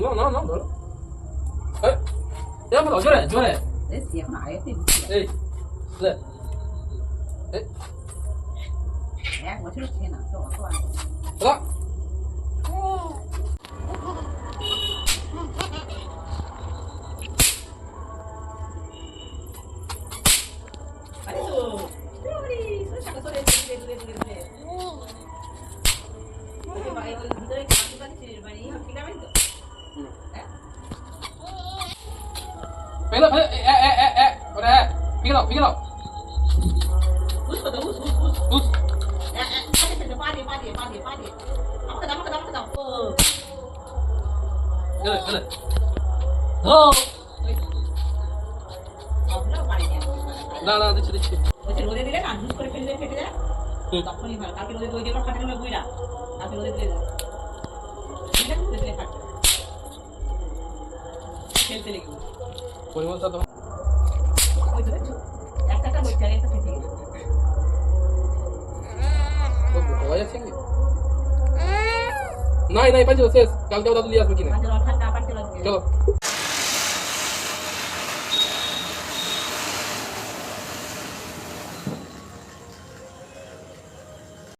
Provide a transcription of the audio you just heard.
না ধরো। এই এরকম দাও, জোরে জোরে। এখন আয়াতে এই লে এই 1 বছর হচ্ছে না তো অত আয় দাও। আরে তো ওরে সরে সরে দূরে ওকে ভাই ওই ভিতরে কাটি পাচ্ছিস মানে ঠিক আছে তো পেলো ওরে পিকে দাও বুঝছো তো বুঝ আরে পাদে আমাকে দাও ও গেলে ও আমরা পারি না দিচ্ছি ওই রোদে দিলে না জুস করে ফেললে ফেটে যায় তখনই ভালো কালকে রোদে দই দিয়ে ফাটানো গুইরা কালকে রোদে দিলে ঠিক আছে রোদে দিলে ফাটবে খেলতে লেগে পরিমাণটা দাও। ওই তো দেখছো একটা বইটা একটা ফেটে গেছে ও হয়ে যাচ্ছে কি নাই পাইছো শেষ কালকে দাদু দিয়ে আসবে কিনা মাঝে ঠান্ডা পারতে লাগবে চলো